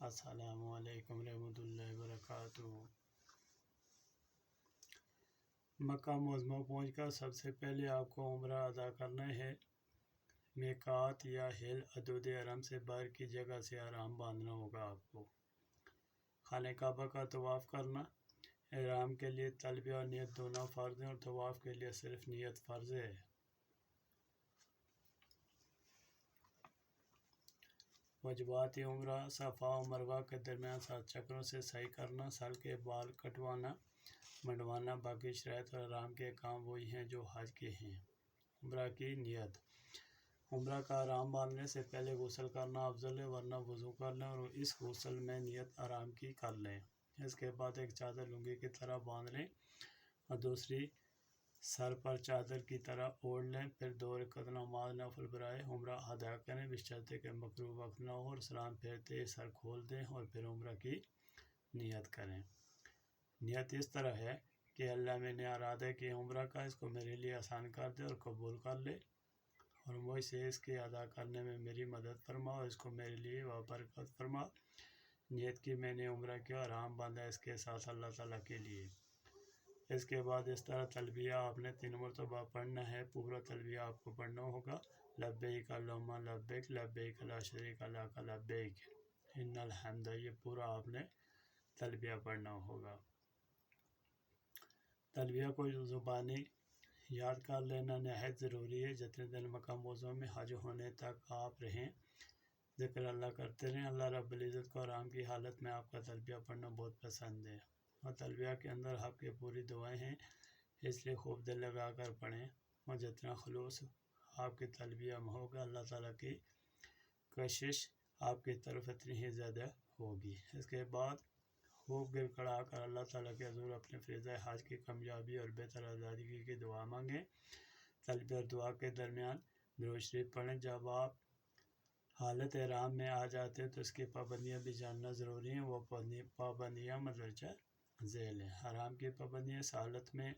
السلام علیکم ورحمۃ اللہ وبرکاتہ۔ مکہ معظمہ پہنچ کر سب سے پہلے آپ کو عمرہ ادا کرنا ہے۔ میقات یا ہل حدود حرم سے باہر کی جگہ سے احرام باندھنا ہوگا آپ کو۔ خانہ کعبہ کا طواف کرنا۔ احرام کے لیے تلبیہ اور نیت دونوں فرض ہیں، اور طواف کے لیے صرف نیت فرض ہے۔ واجبات عمرہ: صفا و مروہ کے درمیان 7 چکروں سے سعی کرنا، سر کے بال کٹوانا، منڈوانا۔ باقی شرائط اور احرام کے کام وہی ہیں جو حج کے ہیں۔ عمرہ کی نیت: عمرہ کا احرام باندھنے سے پہلے غسل کرنا افضل ہے، ورنہ وضو کر لیں اور اس غسل میں نیت احرام کی کر لیں۔ اس کے بعد ایک چادر لنگی کی طرح باندھ لیں اور دوسری سر پر چادر کی طرح اوڑھ لیں۔ پھر 2 رکعت نماز نفل برائے عمرہ ادا کریں، بشرطیکہ کہ مکروہ وقت نہ ہو، اور سلام پھیرتے ہی سر کھول دیں اور پھر عمرہ کی نیت کریں۔ نیت اس طرح ہے کہ اللہ میں نے ارادہ کیا عمرہ کا، اس کو میرے لیے آسان کر دے اور قبول کر لے، اور مجھ سے اس کے ادا کرنے میں میری مدد فرما اور اس کو میرے لیے برکت فرما۔ نیت کی میں نے عمرہ کیا اور احرام باندھا اس کے ساتھ اللہ تعالیٰ کے لیے۔ اس کے بعد اس طرح تلبیہ آپ نے 3 مرتبہ پڑھنا ہے۔ پورا تلبیہ آپ کو پڑھنا ہوگا: لبیک اللہم لبیک، لبیک لا شریک لک لبیک، ان الحمد۔ یہ پورا آپ نے تلبیہ پڑھنا ہوگا۔ تلبیہ کو زبانی یاد کر لینا نہایت ضروری ہے۔ جتنے دن مکہ معظمہ میں حج ہونے تک آپ رہیں، ذکر اللہ کرتے رہیں۔ اللہ رب العزت کو احرام کی حالت میں آپ کا تلبیہ پڑھنا بہت پسند ہے، اور تلبیہ کے اندر حق کی پوری دعائیں ہیں، اس لیے خوب دل لگا کر پڑھیں، اور جتنا خلوص آپ کے تلبیہ میں ہوگا، اللہ تعالیٰ کی کشش آپ کی طرف اتنی ہی زیادہ ہوگی۔ اس کے بعد خوب گر کڑا کر اللہ تعالیٰ کے حضور اپنے فریضہ حج کی کامیابی اور بہتر ادائیگی کی دعا مانگیں۔ تلبیہ اور دعا کے درمیان درود شریف پڑھیں۔ جب آپ حالت احرام میں آ جاتے ہیں تو اس کی پابندیاں بھی جاننا ضروری ہیں۔ وہ پابندیاں مدرجہ ذیل ہیں۔ احرام کی پابندیاں: اس حالت میں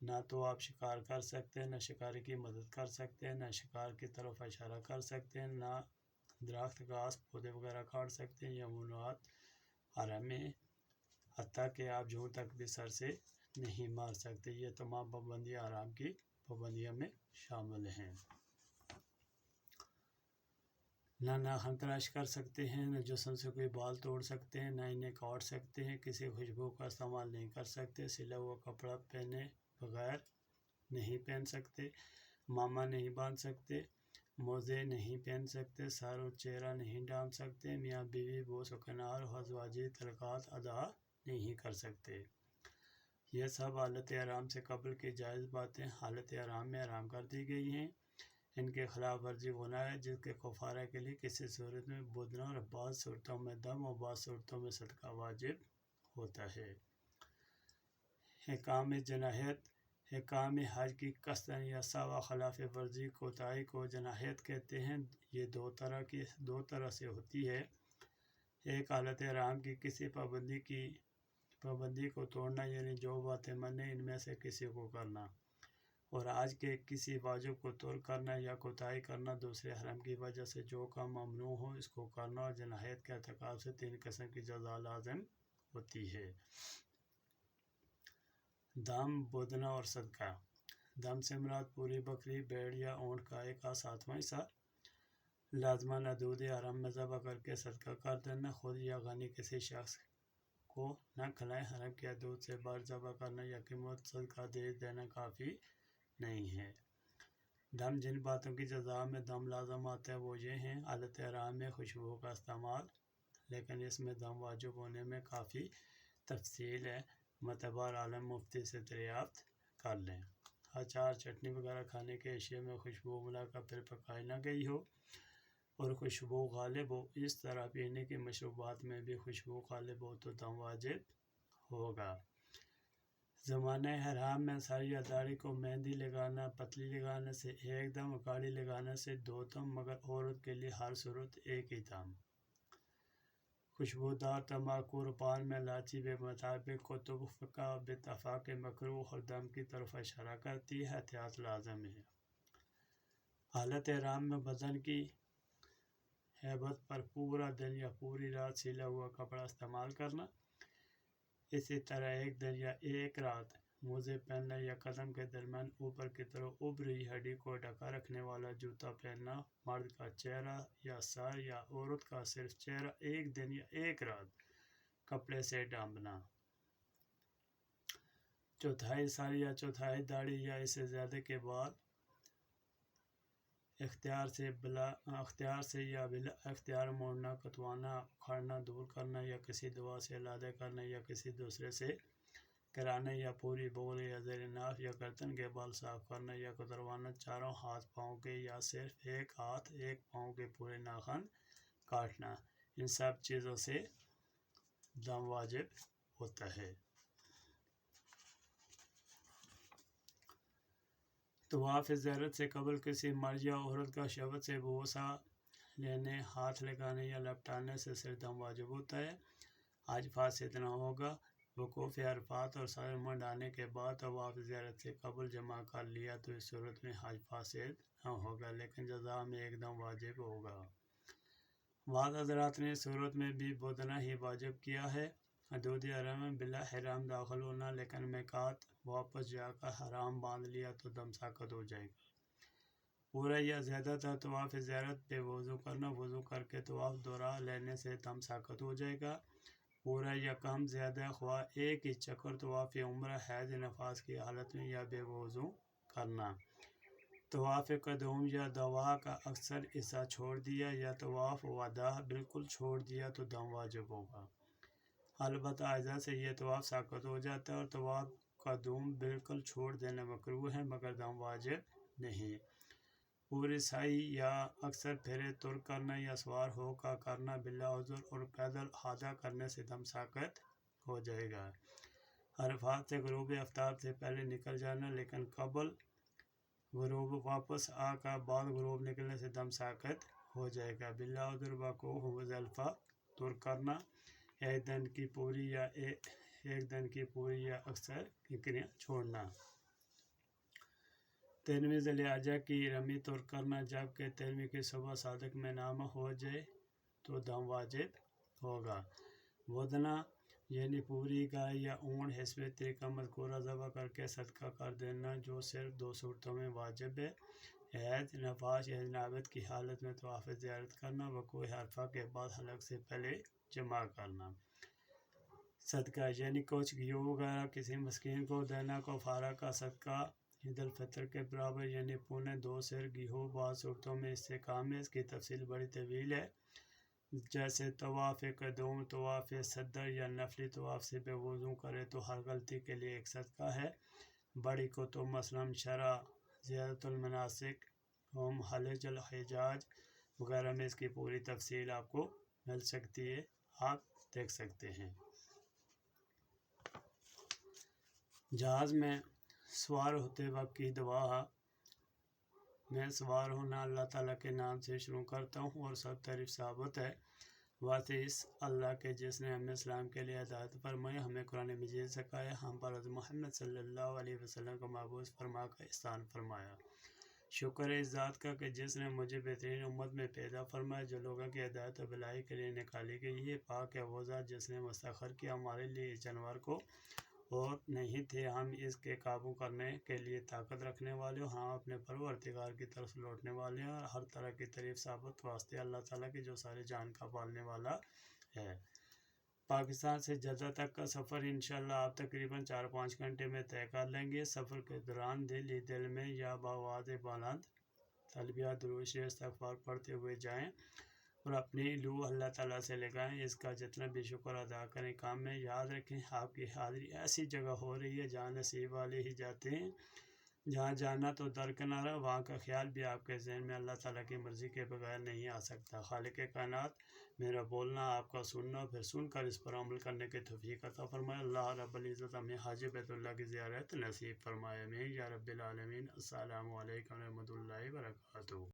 نہ تو آپ شکار کر سکتے ہیں، نہ شکاری کی مدد کر سکتے ہیں، نہ شکار کی طرف اشارہ کر سکتے ہیں، نہ درخت گھاس پودے وغیرہ کاٹ سکتے ہیں یا ممنوعات حرم میں، حتیٰ کہ آپ جوں تک بھی سر سے نہیں مار سکتے۔ یہ تمام پابندیاں احرام کی پابندیوں میں شامل ہیں۔ نہ ناخن تراش کر سکتے ہیں، نہ جسم سے کوئی بال توڑ سکتے ہیں، نہ انہیں کاٹ سکتے ہیں، کسی خوشبو کا استعمال نہیں کر سکتے، سلا ہوا کپڑا پہنے بغیر نہیں پہن سکتے، امامہ نہیں باندھ سکتے، موزے نہیں پہن سکتے، سر اور چہرہ نہیں ڈھانپ سکتے، میاں بیوی بوس و کنار اور ازواجی تعلقات ادا نہیں کر سکتے۔ یہ سب حالت احرام سے قبل کی جائز باتیں حالت احرام میں حرام کر دی گئی ہیں۔ ان کے خلاف ورزی گناہ ہے، جس کے کفارہ کے لیے کسی صورت میں بدنا اور بعض صورتوں میں دم اور بعض صورتوں میں صدقہ واجب ہوتا ہے۔ احکام جناحت: احکام حج کی قصداً یا سوا خلاف ورزی کوتاہی کو جناحت کہتے ہیں۔ یہ دو طرح سے ہوتی ہے۔ ایک حالت احرام کی کسی پابندی کو توڑنا، یعنی جو باتیں منع ان میں سے کسی کو کرنا، اور حج کے کسی واجب کو ترک کرنا یا کوتاہی کرنا، دوسرے حرم کی وجہ سے جو کام ممنوع ہو اس کو کرنا، اور جناحت کے ارتکاب سے 3 قسم کی جزا لازم ہوتی ہے: دم، بدنہ اور صدقہ۔ دم سے مراد پوری بکری، بھیڑ یا اونٹ کا 1/7واں حصہ لازماً حدود حرم میں ذبح کر کے صدقہ کر دینا۔ خود یا غنی کسی شخص کو نہ کھلائیں۔ حرم کی حدود سے باہر ذبح کرنا یا قیمت صدقہ دے دینا کافی نہیں ہے۔ دم: جن باتوں کی جزا میں دم لازم آتا ہے وہ یہ ہیں: حالت احرام میں خوشبو کا استعمال، لیکن اس میں دم واجب ہونے میں کافی تفصیل ہے، معتبر عالم مفتی سے دریافت کر لیں۔ اچار، چٹنی وغیرہ کھانے کے اشیاء میں خوشبو ملا کر پھر پکائی نہ گئی ہو اور خوشبو غالب ہو، اس طرح پینے کی مشروبات میں بھی خوشبو غالب ہو تو دم واجب ہوگا۔ زمانہ احرام میں سر یا داڑھی کو مہندی لگانا، پتلی لگانے سے 1 دم اور گاڑھی لگانے سے 2 دم، مگر عورت کے لیے ہر صورت 1 ہی دم۔ خوشبودار تمباکو اور پان میں الائچی بمطابق کتب فقہ باتفاق مکروہ اور دم کی طرف اشارہ کرتی ہے، احتیاط لازم ہے۔ حالت احرام میں بدن کی हैबत पर पूरा दिन या पूरी रात सिला हुआ कपड़ा इस्तेमाल करना। इसी तरह एक दिन या एक रात मोजे पहनना या कदम के दरमियान ऊपर की तरफ उभरी हड्डी को ढका रखने वाला जूता पहनना। मर्द का चेहरा या सर या औरत का सिर्फ चेहरा एक दिन या एक रात कपड़े से ढांपना। चौथाई सर या चौथाई दाढ़ी या इससे ज़्यादा के बाद इख्तियार से या बिला इख्तियार मोड़ना, कटवाना, उखाड़ना, दूर करना या किसी दवा से अलग करना या किसी दूसरे से कराना या पूरी बोल या ज़ेर नाफ या गर्दन के बाल साफ करना या कुतरवाना। चारों हाथ पाँव के या सिर्फ एक हाथ एक पाँव के पूरे नाखून काटना। इन सब चीज़ों से दम वाजिब होता है। तवाफ़ ज़ियारत से कबल किसी मर्द या औरत का शब्द से बोसा लेने, हाथ लगाने या लपटाने से सिर दम वाजिब होता है। आज फास इतना होगा। वकूफ़ अरफात और सर मंडाने के बाद तवाफ़ ज़ियारत से कबल जमा कर लिया तो इस सूरत में हज फासिद न होगा, लेकिन जज़ा में एकदम वाजिब होगा। बाद हज़रात ने सूरत में भी बोदना ही वाजिब किया है। हदूद हरम में बिला हराम दाखिल होना, लेकिन मिकात वापस जाकर हराम बांध लिया तो दम साकत हो जाएगा। पूरा या ज़्यादातर तवाफ़ ज़ियारत पे वज़ू करना, वज़ू करके तवाफ़ दोहरा लेने से दम साकत हो जाएगा। पूरा या कम ज़्यादा ख्वाह एक ही चक्कर तवाफ़ उम्रा हैज़ नफास की हालत में या बेवज़ू करना। तवाफ़ कदूम या दवा का अक्सर हिस्सा छोड़ दिया या तवाफ़ वदा बिल्कुल छोड़ दिया तो दम वाजिब होगा। अलबत्ता आयज़ा से यह तवाफ़ साकत हो जाता है और तवाफ़ कदूम बिल्कुल छोड़ देना मकरूह है, मगर दम वाजिब नहीं। पूरी साई या अक्सर फेरे तुर करना या सवार होकर करना बिला उज़्र और पैदल हादा करने से दम साकत हो जाएगा। अरफात से गुरूब आफ्ताब से पहले निकल जाना, लेकिन कबल गुरूब वापस आकर बाद गुरूब निकलने से दम साकत हो जाएगा। बिला उज़्र वक़ूफ़ मुज़दलिफ़ा तुर करना, एक दिन की पूरी या अक्सर किकरियाँ छोड़ना। 13वीं ज़िलहिज्जा की रमी तुर करना, जबकि 13वीं की सुबह सादिक में नामा हो जाए तो दम वाजिब होगा। वदना यानी पूरी गाय या ऊँट हिस्बे तरीका मज़कूरा ज़बह करके सदका कर देना, जो सिर्फ 2 सूरतों में वाजिब है। हैज़, नफास या जनाबत की हालत में तवाफ़ ज़ियारत करना, वक़ूफ़ अरफा के बाद हलक से पहले जमा करना। सदका यानी कुछ घी वगैरह किसी मस्कीन को देना, कफ़ारा का सदका ईद उल फितर के बराबर यानी पौने 2 सेर गेहूँ। बाद सूरतों में इससे काम है, इसकी तफसील बड़ी तवील है, जैसे तवाफ़ कदूम, तवाफ़ सदर या नफली तवाफ़ से बेवज़ू करे तो हर गलती के लिए एक सदका है। बड़ी को तो मसलन शरा, ज़ियारतुल मनासिक, हजल हिजाज वगैरह में इसकी पूरी तफसील आपको मिल सकती है, आप देख सकते हैं। जहाज़ में सवार होते वक्त की दुआ। मैं सवार होना अल्लाह ताला के नाम से शुरू करता हूँ और सब तारीफ साबित है वास्ते इस अल्लाह के जिसने हमें इस्लाम के लिए हिदायत फरमाई, हमें कुरान मजीद सिखाया, हम पर मोहम्मद सल्लल्लाहु अलैहि वसल्लम को महबूस फरमा का एहसान फरमाया। शुक्र है इस ज़ात का कि जिसने मुझे बेहतरीन उम्मत में पैदा फरमाया जो लोगों की हिदायत और भलाई के लिए निकाली गई है। पाक है वो ज़ात जिसने मुस्तखर किया हमारे लिए इस जानवर को, और नहीं थे हम इसके काबू करने के लिए ताकत रखने वाले हो। हाँ, अपने परवरदिगार की तरफ लौटने वाले हैं और हर तरह की तारीफ साबित वास्ते अल्लाह ताला की जो सारे जान का पालने वाला है। पाकिस्तान से जद्दा तक का सफ़र इंशाअल्लाह आप तकरीबन 4-5 घंटे में तय कर लेंगे। सफ़र के दौरान दिल में या बावाज़ बुलंद तलबिया दुरूद शरीफ इस्तग़फ़ार पढ़ते हुए जाएं और अपनी लू अल्लाह ताला से लगाएं। इसका जितना भी शुक्र अदा करें काम में। याद रखें आपकी हाज़िरी ऐसी जगह हो रही है जहाँ नसीब वाले ही जाते हैं, जहाँ जाना तो दरकिनारा, वहाँ का ख्याल भी आपके ज़हन में अल्लाह ताला की मर्ज़ी के बगैर नहीं आ सकता। खालिक कायनात मेरा बोलना आपका सुनना, फिर सुनकर इस पर अमल करने की तौफ़ीक़ अता फ़रमाए। अल्लाह रब्बुल इज़्ज़त हमें हाजी बैतुल्लाह की ज़ियारत नसीब फ़रमाए। आमीन या रब्बिल आलमीन। अस्सलामु अलैकुम व रहमतुल्लाहि व बरकातुहू।